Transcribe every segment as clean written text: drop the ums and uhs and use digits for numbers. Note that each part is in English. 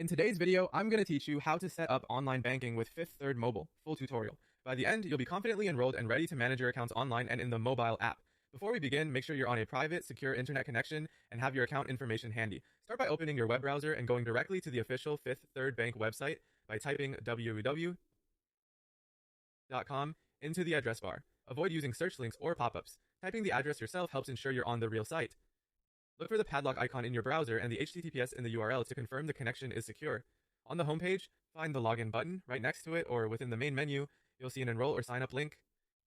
In today's video, I'm going to teach you how to set up online banking with Fifth Third Mobile, full tutorial. By the end, you'll be confidently enrolled and ready to manage your accounts online and in the mobile app. Before we begin, make sure you're on a private, secure internet connection and have your account information handy. Start by opening your web browser and going directly to the official Fifth Third Bank website by typing www.com into the address bar. Avoid using search links or pop-ups. Typing the address yourself helps ensure you're on the real site. Look for the padlock icon in your browser and the HTTPS in the URL to confirm the connection is secure. On the homepage, find the login button. Right next to it or within the main menu, you'll see an enroll or sign up link.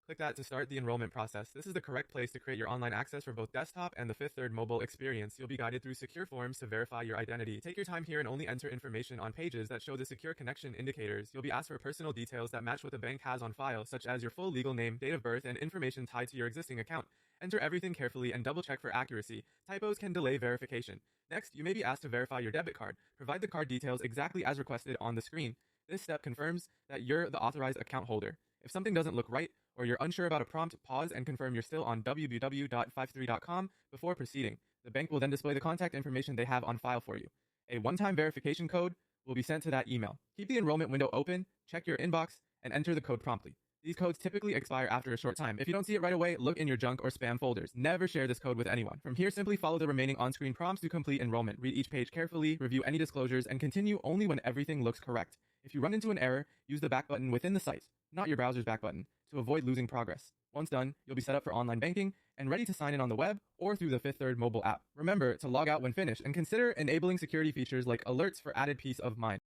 Click that to start the enrollment process. This is the correct place to create your online access for both desktop and the Fifth Third mobile experience. You'll be guided through secure forms to verify your identity. Take your time here and only enter information on pages that show the secure connection indicators. You'll be asked for personal details that match what the bank has on file, such as your full legal name, date of birth, and information tied to your existing account. Enter everything carefully and double check for accuracy. Typos can delay verification. Next, you may be asked to verify your debit card. Provide the card details exactly as requested on the screen. This step confirms that you're the authorized account holder. If something doesn't look right, or you're unsure about a prompt, pause and confirm you're still on www.53.com before proceeding. The bank will then display the contact information they have on file for you. A one-time verification code will be sent to that email. Keep the enrollment window open, check your inbox, and enter the code promptly. These codes typically expire after a short time. If you don't see it right away, look in your junk or spam folders. Never share this code with anyone. From here, simply follow the remaining on-screen prompts to complete enrollment. Read each page carefully, review any disclosures, and continue only when everything looks correct. If you run into an error, use the back button within the site, not your browser's back button, to avoid losing progress. Once done, you'll be set up for online banking and ready to sign in on the web or through the Fifth Third mobile app. Remember to log out when finished and consider enabling security features like alerts for added peace of mind.